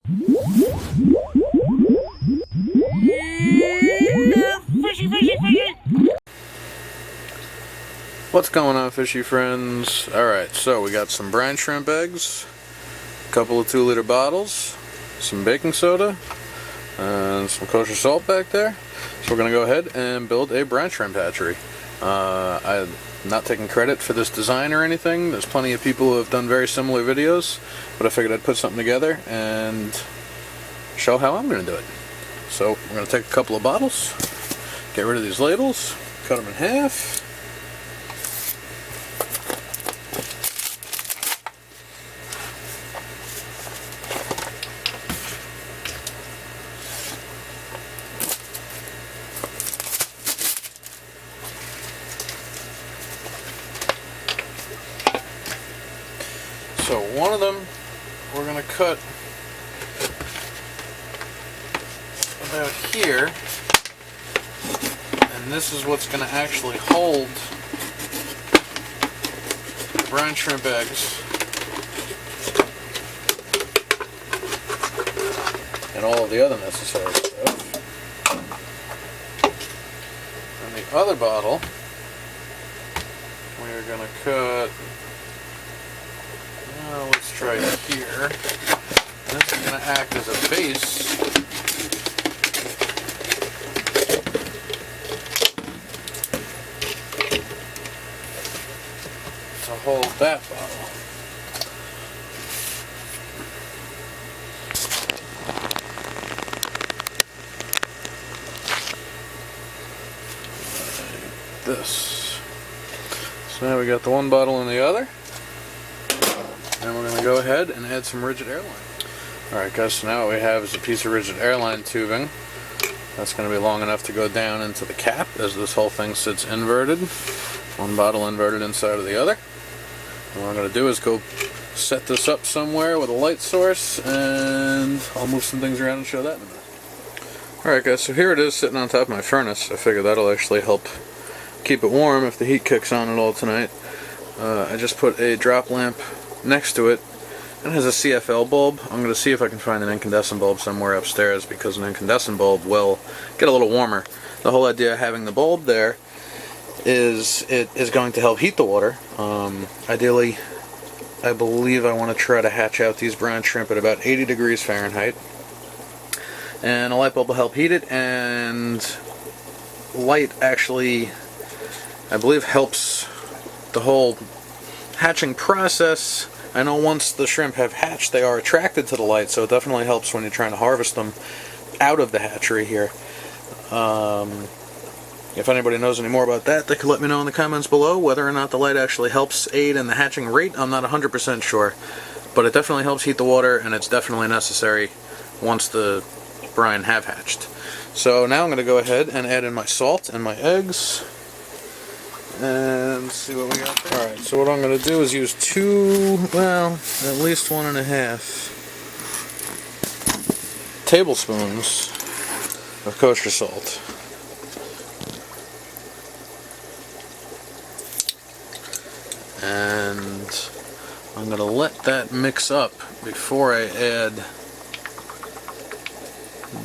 Fishy, fishy, fishy! What's going on, fishy friends? Alright, so we got some brine shrimp eggs, a couple of 2-liter bottles, some baking soda, and some kosher salt back there. So we're going to go ahead and build a brine shrimp hatchery. I'm not taking credit for this design or anything. There's plenty of people who have done very similar videos, but I figured I'd put something together and show how I'm going to do it. So we're going to take a couple of bottles, get rid of these labels, cut them in half. So one of them we're going to cut about here, and this is what's going to actually hold the brine shrimp eggs and all of the other necessary stuff. And the other bottle we're going to cut, let's try here. This is going to act as a base to hold that bottle. Like this. So now we got the one bottle and the other. And we're going to go ahead and add some rigid airline. Alright guys, so now what we have is a piece of rigid airline tubing. That's going to be long enough to go down into the cap as this whole thing sits inverted. One bottle inverted inside of the other. And what I'm going to do is go set this up somewhere with a light source, and I'll move some things around and show that in a minute. Alright guys, so here it is sitting on top of my furnace. I figure that'll actually help keep it warm if the heat kicks on at all tonight. I just put a drop lamp next to it. It has a CFL bulb. I'm going to see if I can find an incandescent bulb somewhere upstairs, because an incandescent bulb will get a little warmer. The whole idea of having the bulb there is it is going to help heat the water. Ideally, I believe I want to try to hatch out these brine shrimp at about 80 degrees Fahrenheit. And a light bulb will help heat it, and light actually, I believe, helps the whole hatching process. I know once the shrimp have hatched, they are attracted to the light, so it definitely helps when you're trying to harvest them out of the hatchery here. If anybody knows any more about that, they could let me know in the comments below. Whether or not the light actually helps aid in the hatching rate, I'm not 100% sure. But it definitely helps heat the water, and it's definitely necessary once the brine have hatched. So now I'm going to go ahead and add in my salt and my eggs. And see what we got there. Alright, so what I'm going to do is use at least 1.5 tablespoons of kosher salt. And I'm going to let that mix up before I add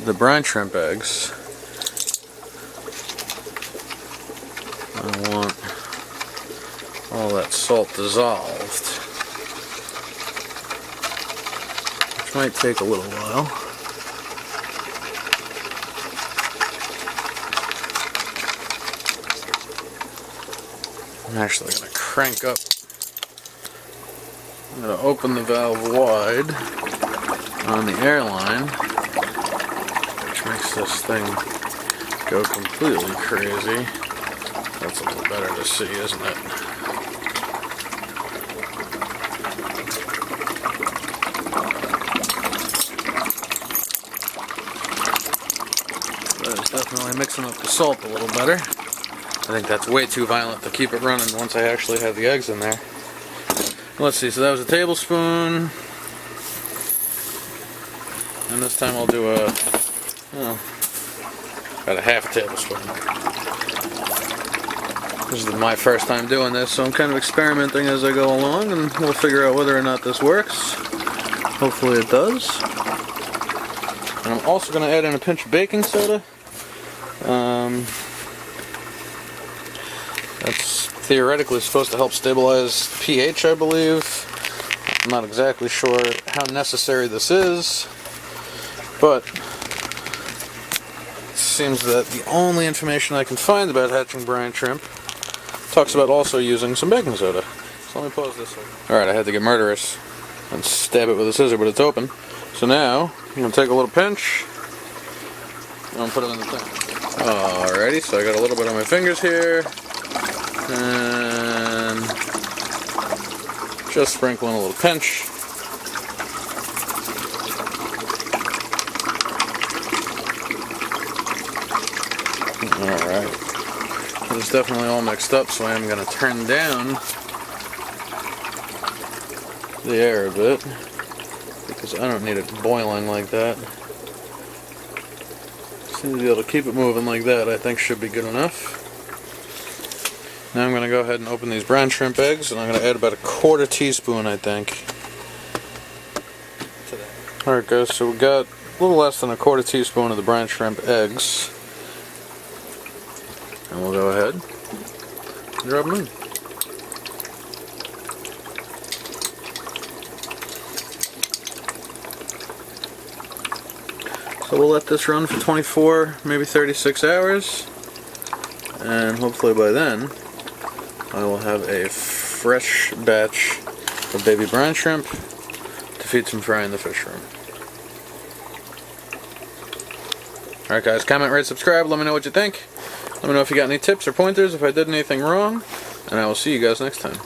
the brine shrimp eggs. I want all that salt dissolved, which might take a little while. I'm actually going to crank up. I'm going to open the valve wide on the airline, which makes this thing go completely crazy. That's a little better to see, isn't it? That is definitely mixing up the salt a little better. I think that's way too violent to keep it running once I actually have the eggs in there. Let's see, so that was a tablespoon. And this time I'll do about a half a tablespoon. This is my first time doing this, so I'm kind of experimenting as I go along, and we'll figure out whether or not this works. Hopefully it does. And I'm also going to add in a pinch of baking soda. That's theoretically supposed to help stabilize pH, I believe. I'm not exactly sure how necessary this is, but it seems that the only information I can find about hatching brine shrimp talks about also using some baking soda. So let me pause this. Alright, I had to get murderous and stab it with a scissor, but it's open. So now, I'm going to take a little pinch and put it in the thing. Alrighty, so I got a little bit on my fingers here. And just sprinkle in a little pinch. Alright. It's definitely all mixed up, so I am going to turn down the air a bit, because I don't need it boiling like that. Seems to be able to keep it moving like that, I think should be good enough. Now I'm going to go ahead and open these brine shrimp eggs, and I'm going to add about a 1/4 teaspoon, I think. Alright guys, so we got a little less than a 1/4 teaspoon of the brine shrimp eggs. And we'll go ahead and drop them in. So we'll let this run for 24, maybe 36 hours. And hopefully by then, I will have a fresh batch of baby brine shrimp to feed some fry in the fish room. Alright guys, comment, rate, subscribe, let me know what you think. Let me know if you got any tips or pointers, if I did anything wrong, and I will see you guys next time.